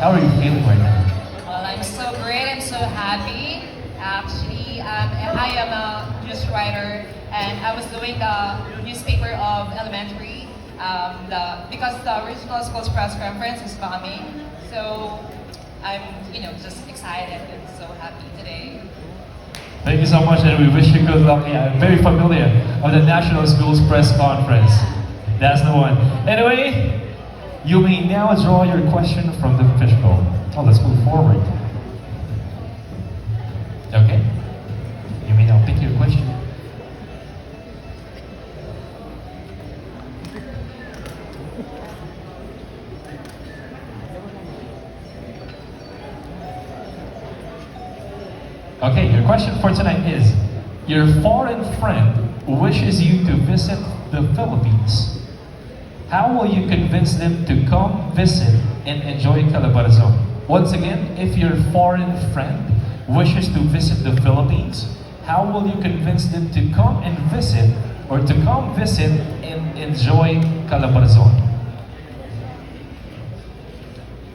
How are you feeling right now? Well, I'm so great. I'm so happy. Actually, I am a news writer, and I was doing the newspaper of elementary. Because the regional schools press conference is coming, so I'm just excited and so happy today. Thank you so much, and we wish you good luck. Yeah, I'm very familiar of the National Schools Press Conference. That's the one. Anyway, you may now draw your question from the fishbowl. Oh, let's move forward. Okay. You may now pick your question. Okay, your question for tonight is, your foreign friend wishes you to visit the Philippines. How will you convince them to come visit and enjoy Calabarzon? Once again, if your foreign friend wishes to visit the Philippines, how will you convince them to come and visit or to come visit and enjoy Calabarzon?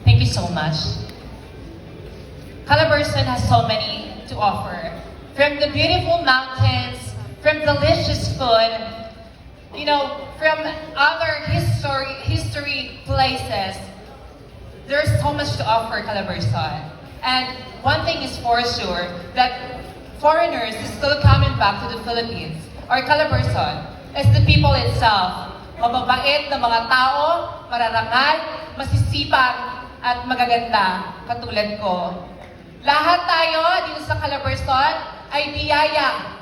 Thank you so much. Calabarzon has so many to offer. From the beautiful mountains, from delicious food, from other history places. There's so much to offer Calabarzon. And one thing is for sure, that foreigners is still coming back to the Philippines or Calabarzon as the people itself. Mababait na mga tao, mararangal, masisipag, at magaganda, katulad ko. Lahat tayo dito sa Calabarzon ay biyaya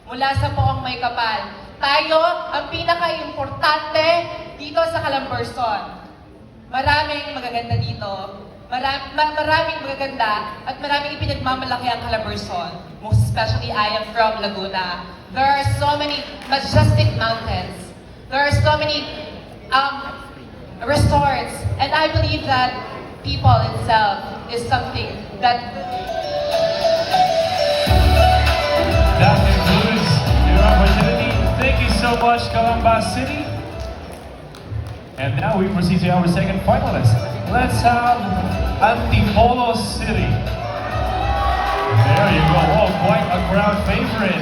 mula sa poong may kapal. Tayo ang pinaka-importante dito sa Calabarzon. Maraming magaganda dito. Maraming magaganda at maraming ipinagmamalaki ang Calabarzon. Most especially, I am from Laguna. There are so many majestic mountains. There are so many resorts. And I believe that people itself is something that concludes your opportunity. Thank you so much, Calabarzon City. And now we proceed to our second finalist. Let's have Antipolo City. There you go. Oh, quite a crowd favorite.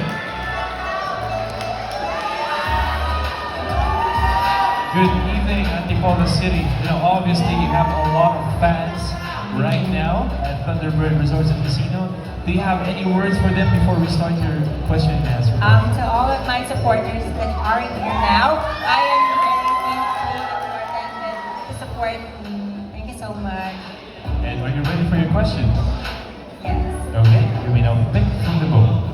Good evening, Antipolo City. Obviously you have a lot of fans right now at Thunderbird Resorts and Casino. Do you have any words for them before we start your question and answer? To all of my supporters that are here now, I am very thankful that you attended to support me. Thank you so much. And are you ready for your question? Yes. Okay, you may now pick from the bowl.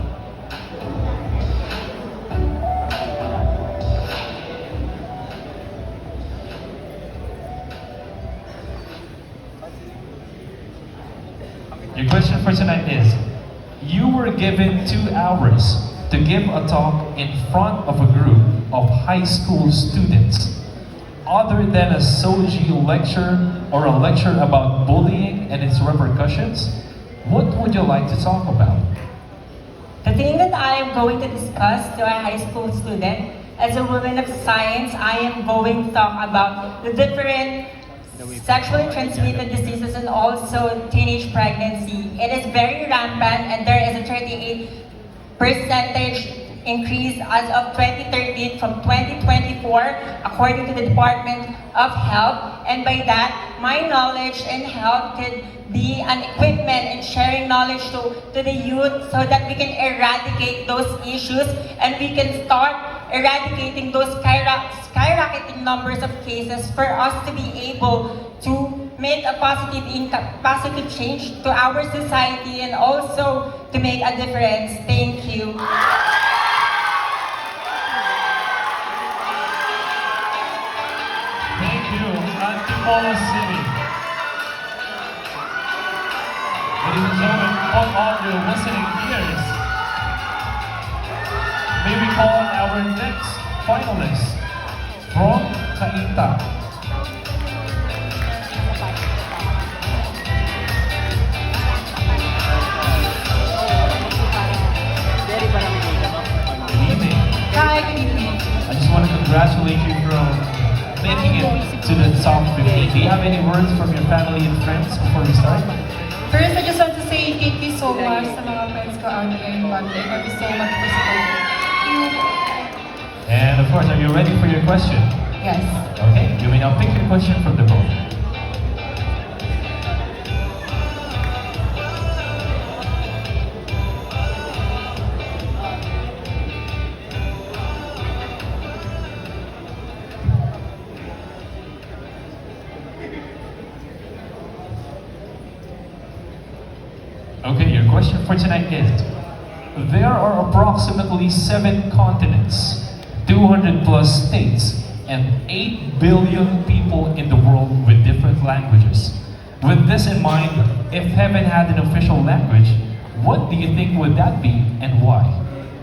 Your question for tonight is, you were given 2 hours to give a talk in front of a group of high school students. Other than a Soji lecture or a lecture about bullying and its repercussions, what would you like to talk about? The thing that I am going to discuss to a high school student, as a woman of science, I am going to talk about the different sexually transmitted diseases and also teenage pregnancy. It is very rampant and there is a 38% increase as of 2013 from 2024 according to the Department of Health. And by that, my knowledge in health could be an equipment in sharing knowledge to the youth so that we can eradicate those issues and we can start eradicating those skyrocketing numbers of cases for us to be able to make a positive change to our society and also to make a difference. Thank you. Thank you, Antipolo City. Ladies and gentlemen, on all your listening ears, may we call our next finalist from Cainta. Good evening. Hi, good evening. I just want to congratulate you from making it to the top 50. Do you have any words from your family and friends before we start? First, I just want to say thank you so much sa mga friends ko out there in Bangladesh. Thank you so much for supporting. And of course, are you ready for your question? Yes. Okay, you may now pick your question from the board. Okay, your question for tonight is, there are approximately 7 continents, 200 plus states, and 8 billion people in the world with different languages. With this in mind, if heaven had an official language, what do you think would that be and why?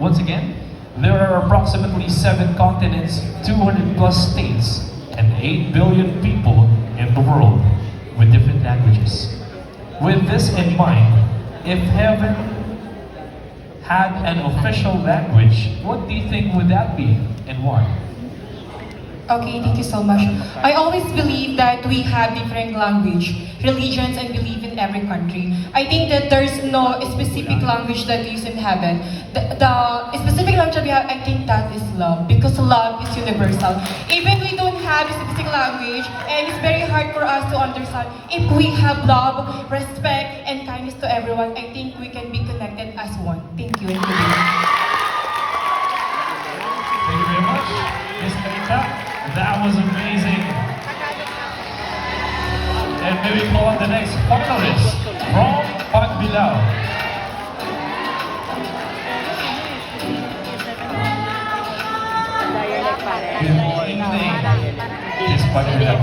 Once again, there are approximately 7 continents, 200 plus states, and 8 billion people in the world with different languages. With this in mind, if heaven had an official language, what do you think would that be and why? Okay, thank you so much. I always believe that we have different language, religions, and belief in every country. I think that there's no specific language that is in heaven. The specific language that we have, I think that is love, because love is universal. Even we don't have a specific language, and it's very hard for us to understand. If we have love, respect, and kindness to everyone, I think we can be connected as one. Thank you. And good evening. Thank you very much, Ms. Marita. That was amazing. And may we call on the next finalist from Pagbilao. Good evening, Ms. Pagbilao.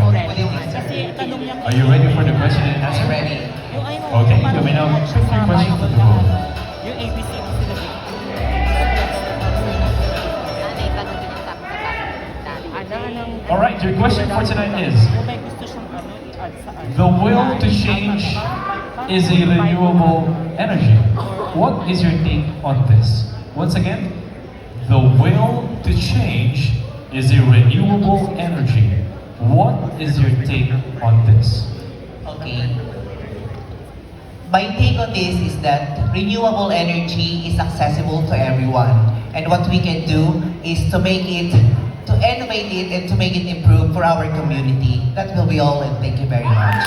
Are you ready for the question and answer? Ready. Okay, you may now pick your question for the board. Yung ABC Alright, your question for tonight is, the will to change is a renewable energy. What is your take on this? Once again, the will to change is a renewable energy. What is your take on this? Okay. My take on this is that renewable energy is accessible to everyone. And what we can do is to make it, to innovate it, and to make it improve for our community. That will be all, and thank you very much.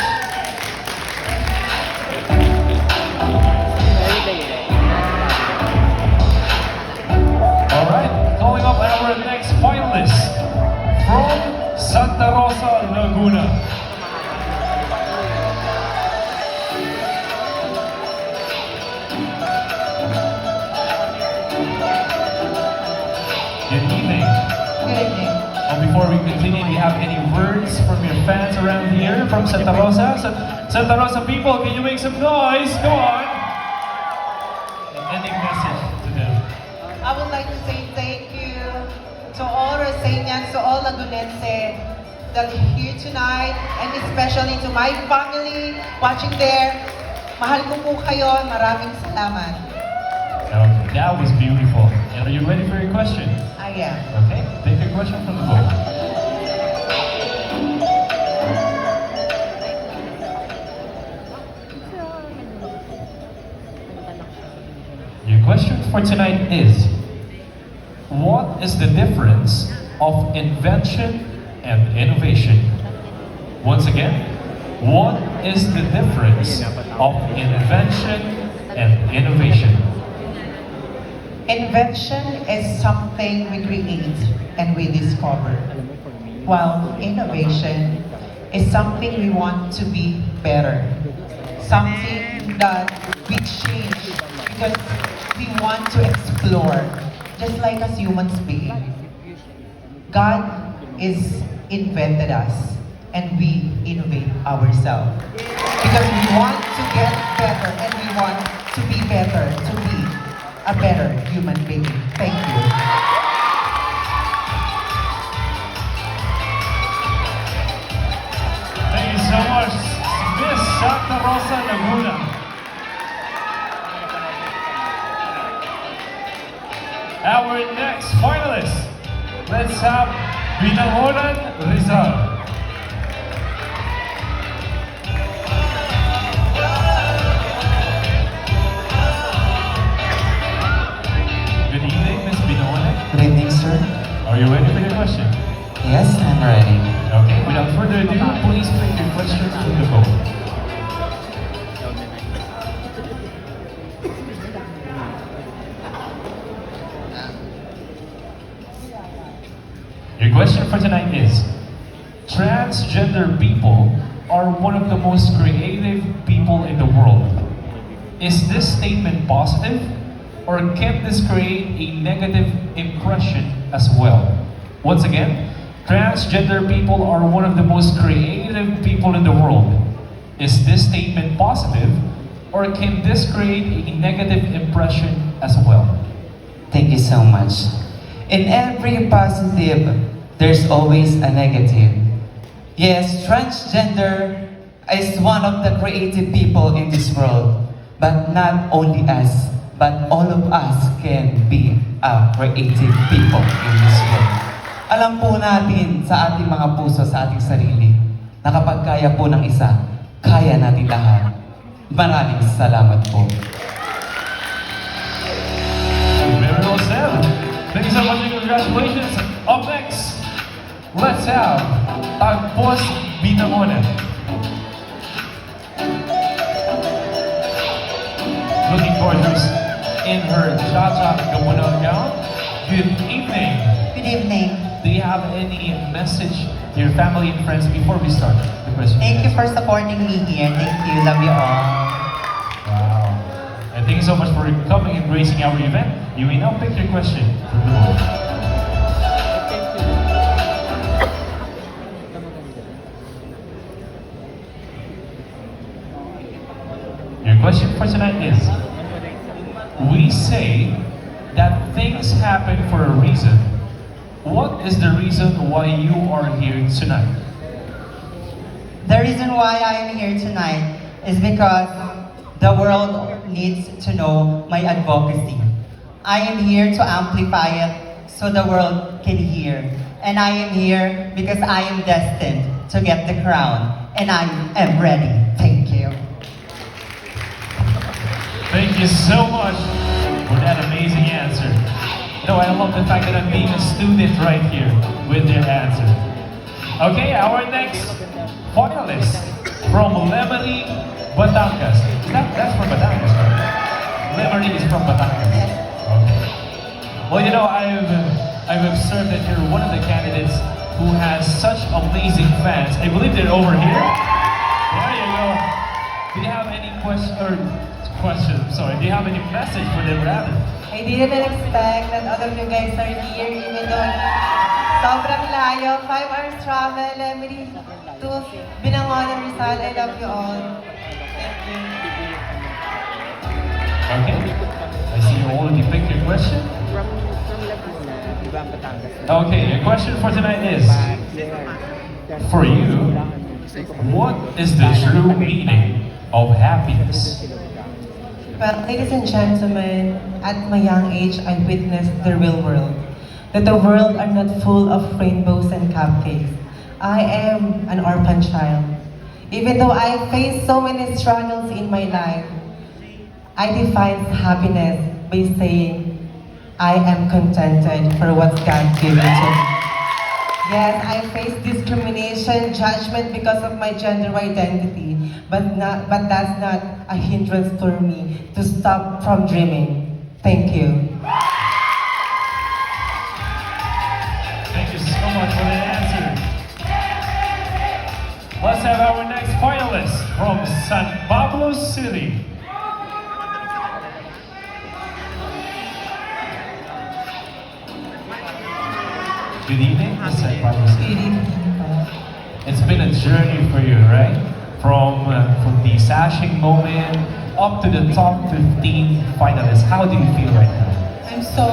Alright, calling up our next finalist from Santa Rosa, Laguna. Good evening. Good evening. Before we continue, do you have any words from your fans around here from Santa Rosa? Santa Rosa people, can you make some noise? Go on. Any message to them? I would like to say thank you to all Rosanians, to all Lagunense that are here tonight, and especially to my family watching there. Mahal ko po kayo. Maraming salamat. Okay, that was beautiful. And are you ready for your question? I am. Okay, take your question from the board. Your question for tonight is, what is the difference of invention and innovation? Once again, what is the difference of invention and innovation? Invention is something we create and we discover, while innovation is something we want to be better, something that we change because we want to explore, just like as humans being. God is invented us and we innovate ourselves because we want to get better and we want to be better, to be a better human being. Thank you. Thank you so much, Miss Santa Rosa Laguna. Our next finalist, let's have Binangonan Rizal. further ado, please pick your question from the vote. Your question for tonight is, transgender people are one of the most creative people in the world. Is this statement positive, or can this create a negative impression as well? Once again, transgender people are one of the most creative people in the world. Is this statement positive, or can this create a negative impression as well? Thank you so much. In every positive, there's always a negative. Yes, transgender is one of the creative people in this world. But not only us, but all of us can be a creative people in this world. Alam po natin sa ating mga puso, sa ating sarili, na kapag kaya po ng isa, kaya natin lahat. Maraming salamat po. Very well said. Thank you so much and congratulations. Up next, let's have Tagpos Binangonan. Looking gorgeous in her Jaja Gamunon gown. Good evening. Good evening. Do you have any message to your family and friends before we start the question? Thank you for supporting me here. Thank you. Love you all. Wow. And thank you so much for coming and gracing our event. You may now pick your question from the board. Your question for tonight is, we say that things happen for a reason. What is the reason why you are here tonight? The reason why I am here tonight is because the world needs to know my advocacy. I am here to amplify it so the world can hear. And I am here because I am destined to get the crown. And I am ready. Thank you. Thank you so much for that amazing answer. No, I love the fact that I'm being a student right here with their answer. Okay, our next finalist from Lemery, Batangas. That's from Batangas, right? Lemery is from Batangas. Okay. Well, you know, I've observed that you're one of the candidates who has such amazing fans. I believe they're over here. There you go. Do you have any do you have any message for them rather? I didn't expect that all of you guys are here, even though sobrang layo. 5 hours travel, Lemery to Binangonan, Rizal. I love you all. Thank you. Okay. I see you already picked your question. Okay, your question for tonight is, for you, what is the true meaning of happiness? Well, ladies and gentlemen, at my young age, I witnessed the real world. That the world are not full of rainbows and cupcakes. I am an orphan child. Even though I faced so many struggles in my life, I define happiness by saying, I am contented for what God given to me. Yes, I face discrimination, judgment because of my gender identity, but that's not a hindrance for me to stop from dreaming. Thank you. Thank you so much for that answer. Let's have our next finalist from San Pablo City. Good evening, Miss San Pablo City. It's been a journey for you, right? From the sashing moment up to the top 15 finalists. How do you feel right now? I'm so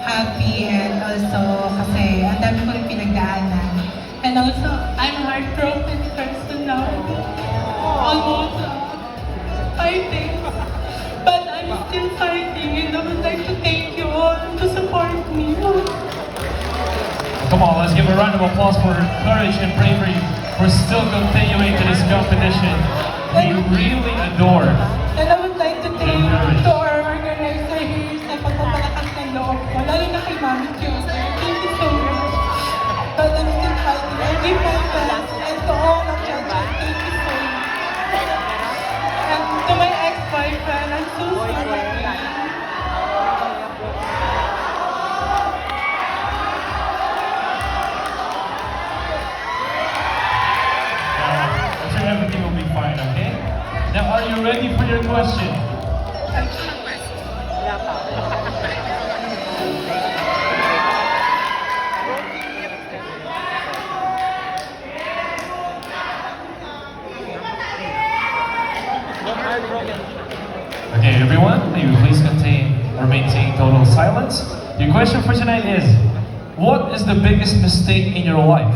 happy and also kasi ang dami ko rin pinagdaanan. And also, I'm a heartbroken person now. Almost fighting. But I'm still fighting and I would like to thank you all to support me. Come on, let's give a round of applause for her courage and bravery for still continuing to this competition. We really adore. And I would like to thank to our organizer here sa pagpapalakas ng loob ko, lalo na kay Mami Q. Thank you so much. But I'm still fighting. I give my best. Now, are you ready for your question? Okay, everyone, may we please maintain total silence. Your question for tonight is, what is the biggest mistake in your life?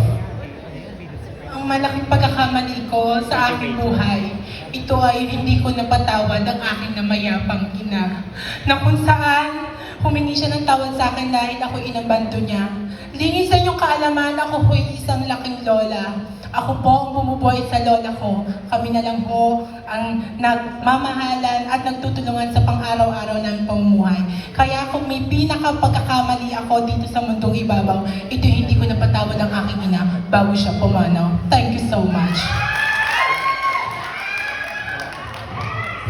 Ang malaking pagkakamali ko sa aking buhay, ito ay hindi ko napatawad ang aking namayapang ina. Na kung saan, humingi siya ng tawad sa akin dahil ako inabando niya. Lingis sa inyong kaalaman, ako po'y isang laking lola. Ako po ang bumubuhay sa lola ko. Kami na lang po ang nagmamahalan at nagtutulungan sa pang-araw-araw ng pamumuhay. Kaya kung may pinaka-pagkakamali ako dito sa mundong ibabaw, ito hindi ko napatawad ang aking ina bago siya pumanaw. Thank you so much.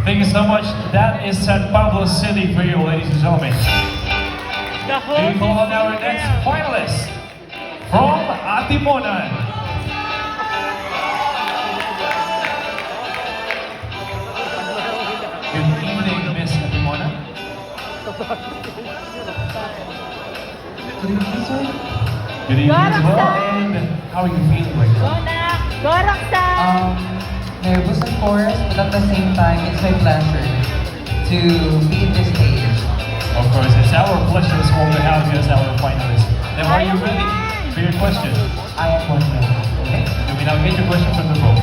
Thank you so much. That is San Pablo City for you, ladies and gentlemen. We call on our next finalist from Atimonan. Good evening, Miss Atimonan. Good evening, sir. Good evening as well. And how are you feeling right now? Nervous, of course, but at the same time, it's my pleasure to be in this stage. Of course, it's our pleasure as well to have you as our finalist. Now, are you ready for your question? I am wondering. Okay. You may now get your question from the book.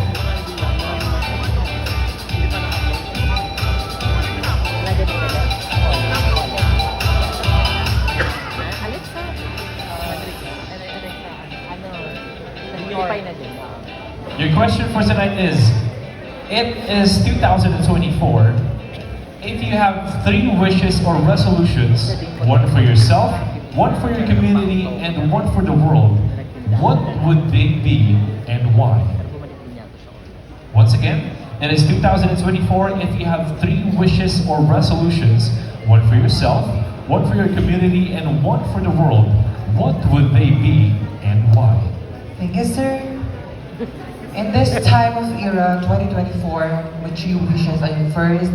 Your question for tonight is, it is 2024. If you have 3 wishes or resolutions, one for yourself, one for your community, and one for the world, what would they be and why? Once again, it is 2024. If you have 3 wishes or resolutions, one for yourself, one for your community, and one for the world, what would they be and why? Thank you, sir. In this time of era, 2024, my 3 wishes are first,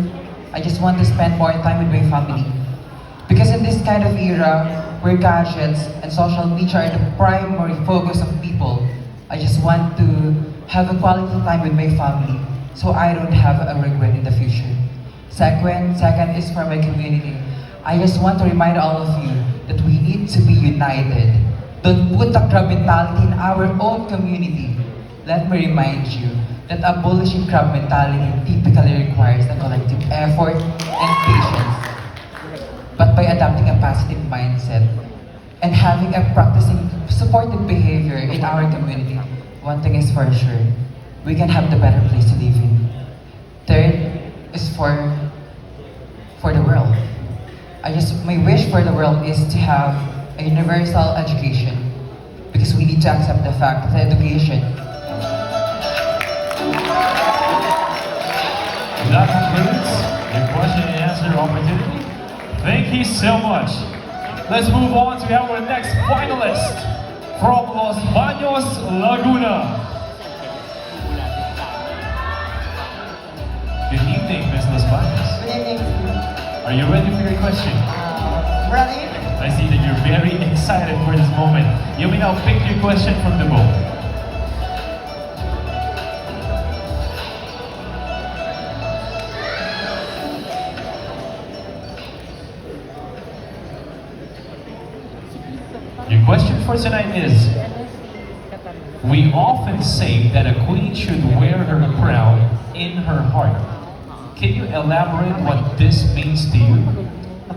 I just want to spend more time with my family. Because in this kind of era, where gadgets and social media are the primary focus of people, I just want to have a quality time with my family so I don't have a regret in the future. Second is for my community. I just want to remind all of you that we need to be united. Don't put the crab mentality in our own community. Let me remind you that abolishing crab mentality typically requires a collective effort and patience. But by adopting a positive mindset and having a practicing supportive behavior in our community, one thing is for sure, we can have the better place to live in. Third is for the world. My wish for the world is to have a universal education because we need to accept the fact that education. That concludes your question and answer opportunity. Thank you so much. Let's move on to our next finalist from Los Baños, Laguna. Good evening, Ms. Los Baños. Good evening. Are you ready for your question? Ready? I see that you're very excited for this moment. You may now pick your question from the book. Your question for tonight is, we often say that a queen should wear her crown in her heart. Can you elaborate what this means to you?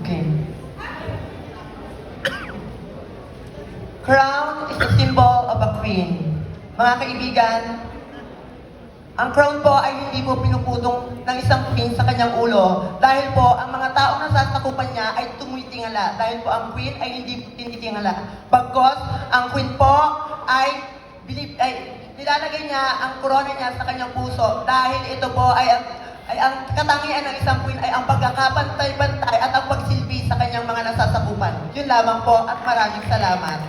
Okay. Crown is a symbol of a queen. Mga kaibigan, ang crown po ay hindi po pinuputong ng isang queen sa kanyang ulo dahil po ang mga taong nasasakupan niya ay tumitingala dahil po ang queen ay hindi tinitingala. Pagkos ang queen po ay nilalagay niya ang corona niya sa kanyang puso dahil ito po ay ang katangian ng isang queen ay ang pagkakapantay-bantay at ang pagsilbi sa kanyang mga nasasakupan. Yun lamang po at maraming salamat.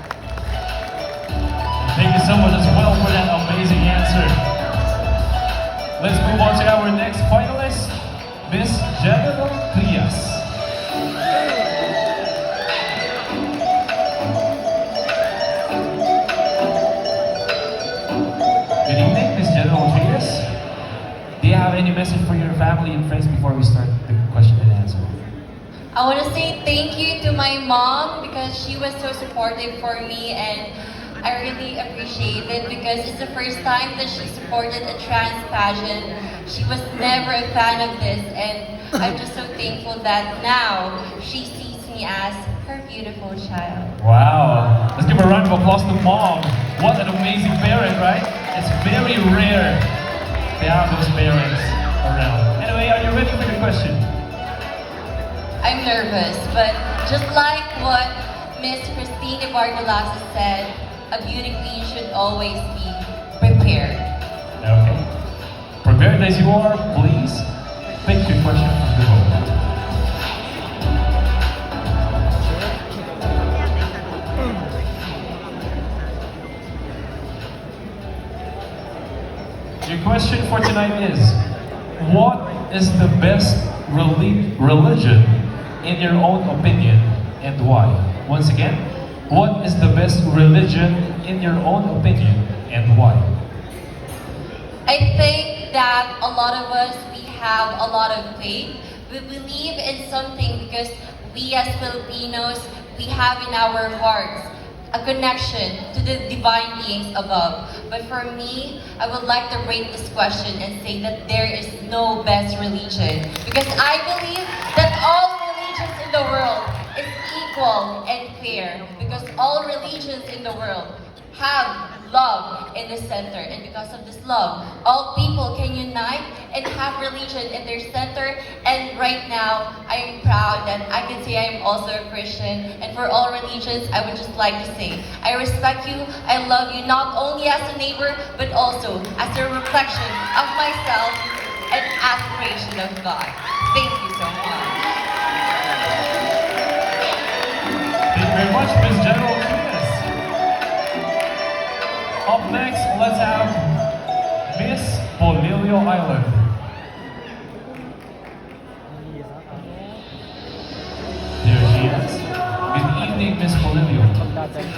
Thank you so much as well for that amazing answer. Let's move on to our next finalist. message for your family and friends before we start the question and answer? I want to say thank you to my mom because she was so supportive for me, and I really appreciate it because it's the first time that she supported a trans pageant. She was never a fan of this, and I'm just so thankful that now she sees me as her beautiful child. Wow. Let's give a round of applause to mom. What an amazing parent, right? It's very rare to have those parents around. Anyway, are you ready for the question? I'm nervous, but just like what Miss Christine Bardolasa said, a beauty queen should always be prepared. Okay. Prepared as you are, please pick your question from the board. Your question for tonight is, what is the best religion in your own opinion and why? Once again, what is the best religion in your own opinion and why? I think that a lot of us, we have a lot of faith. We believe in something because we as Filipinos, we have in our hearts a connection to the divine beings above. But for me, I would like to break this question and say that there is no best religion. Because I believe that all religions in the world is equal and fair. Because all religions in the world have love in the center, and because of this love, all people can unite and have religion in their center. And right now, I am proud that I can say I am also a Christian, and for all religions, I would just like to say, I respect you, I love you, not only as a neighbor, but also as a reflection of myself and aspiration of God. Thank you so much. Thank you very much, Ms. General Quinnes. Up next, let's have Miss Polillo Island. There she is. Good evening, Miss Polillo.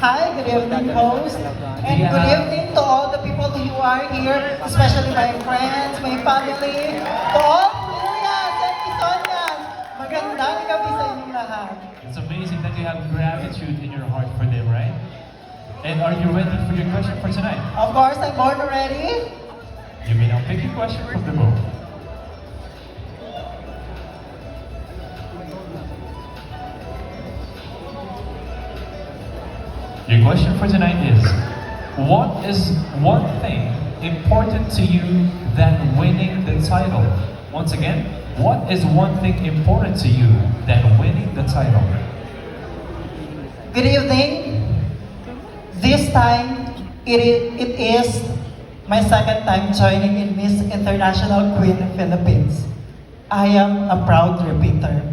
Hi, good evening, host. And good evening to all the people who are here, especially my friends, my family, to all Pilias and Quezonians. Magandang gabi sa inyong lahat. It's amazing that you have gratitude in your heart for them, right? And are you ready for your question for tonight? Of course, I'm born ready. You may now pick your question from the book. Your question for tonight is, what is one thing important to you than winning the title? Once again, what is one thing important to you than winning the title? Good evening. This time, it is my second time joining in Miss International Queen Philippines. I am a proud repeater.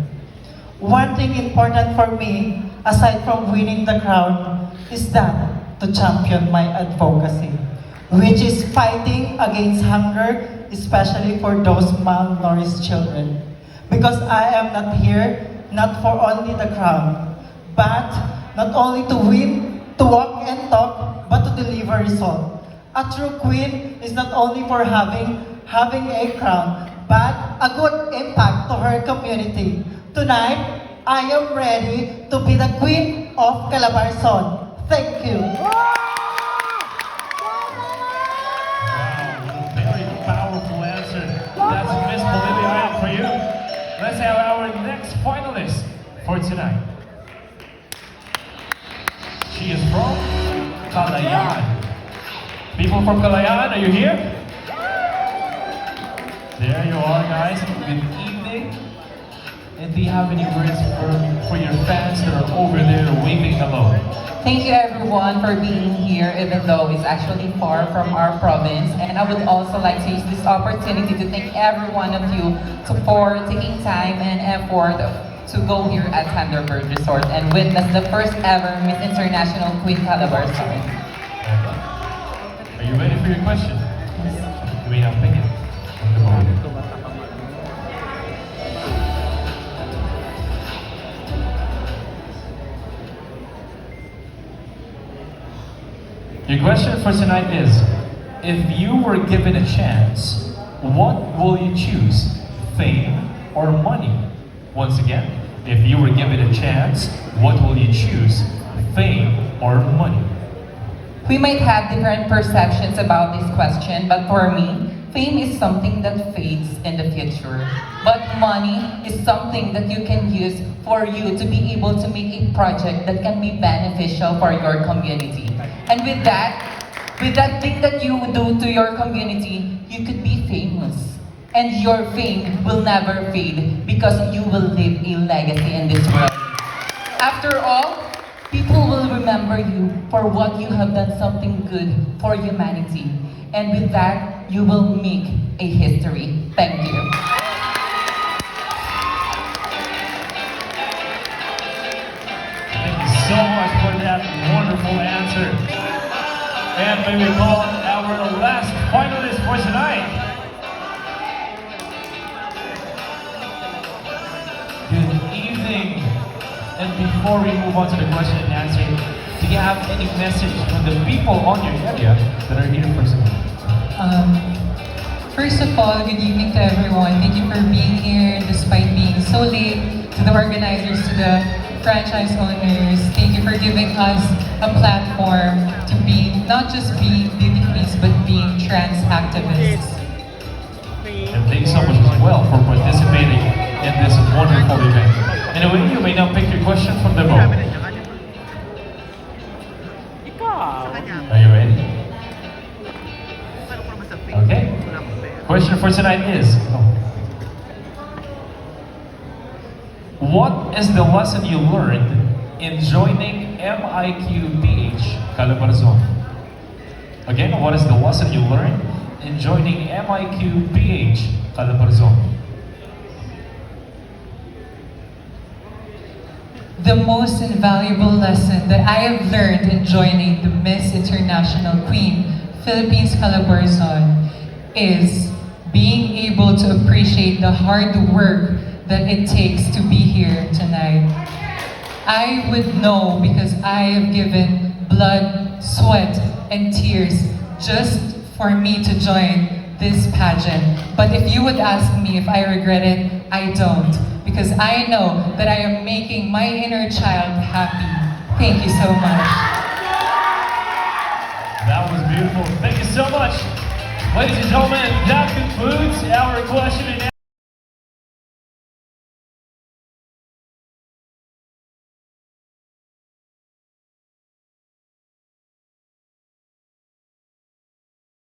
One thing important for me, aside from winning the crown, is that to champion my advocacy, which is fighting against hunger, especially for those malnourished children. Because I am not here, not for only the crown, but not only to win, to walk and talk, but to deliver result. A true queen is not only for having a crown, but a good impact to her community. Tonight, I am ready to be the queen of Calabarzon. Thank you. Wow, very powerful answer. That's Miss Bolivia Island for you. Let's have our next finalist for tonight. She is from Calayan. People from Calayan, are you here? There you are, guys. Good evening. And do you have any words for your fans that are over there waving hello? Thank you everyone for being here, even though it's actually far from our province. And I would also like to use this opportunity to thank every one of you for taking time and effort to go here at Thunderbird Resort and witness the first ever Miss International Queen Calabarzon. Are you ready for your question? You may now pick it from the board. Your question for tonight is, if you were given a chance what will you choose? Fame or money? Once again, if you were given a chance, what will you choose? Fame or money? We might have different perceptions about this question, but for me, fame is something that fades in the future. But money is something that you can use for you to be able to make a project that can be beneficial for your community. And with that thing that you do to your community, you could be famous. And your fame will never fade because you will leave a legacy in this world. After all, people will remember you for what you have done something good for humanity. And with that, you will make a history. Thank you. Thank you so much for that wonderful answer. And may we call our last finalist for tonight. Good evening. And before we move on to the question and answer, do you have any message for the people on your area that are here for tonight? First of all, good evening to everyone. Thank you for being here despite being so late. To the organizers, to the franchise owners, thank you for giving us a platform to be, not just being beauty queens, but being trans activists. And thanks so much as well for participating in this wonderful event. Anyway, you may now pick your question from the board. Are you ready? Okay. Question for tonight is, what is the lesson you learned in joining MIQPH Calabarzon? Again, what is the lesson you learned in joining MIQPH Calabarzon? The most invaluable lesson that I have learned in joining the Miss International Queen Philippines Calabarzon is being able to appreciate the hard work that it takes to be here tonight. I would know because I have given blood, sweat, and tears just for me to join this pageant. But if you would ask me if I regret it, I don't. Because I know that I am making my inner child happy. Thank you so much. That was beautiful. Thank you so much. Ladies and gentlemen, that concludes our question and answer.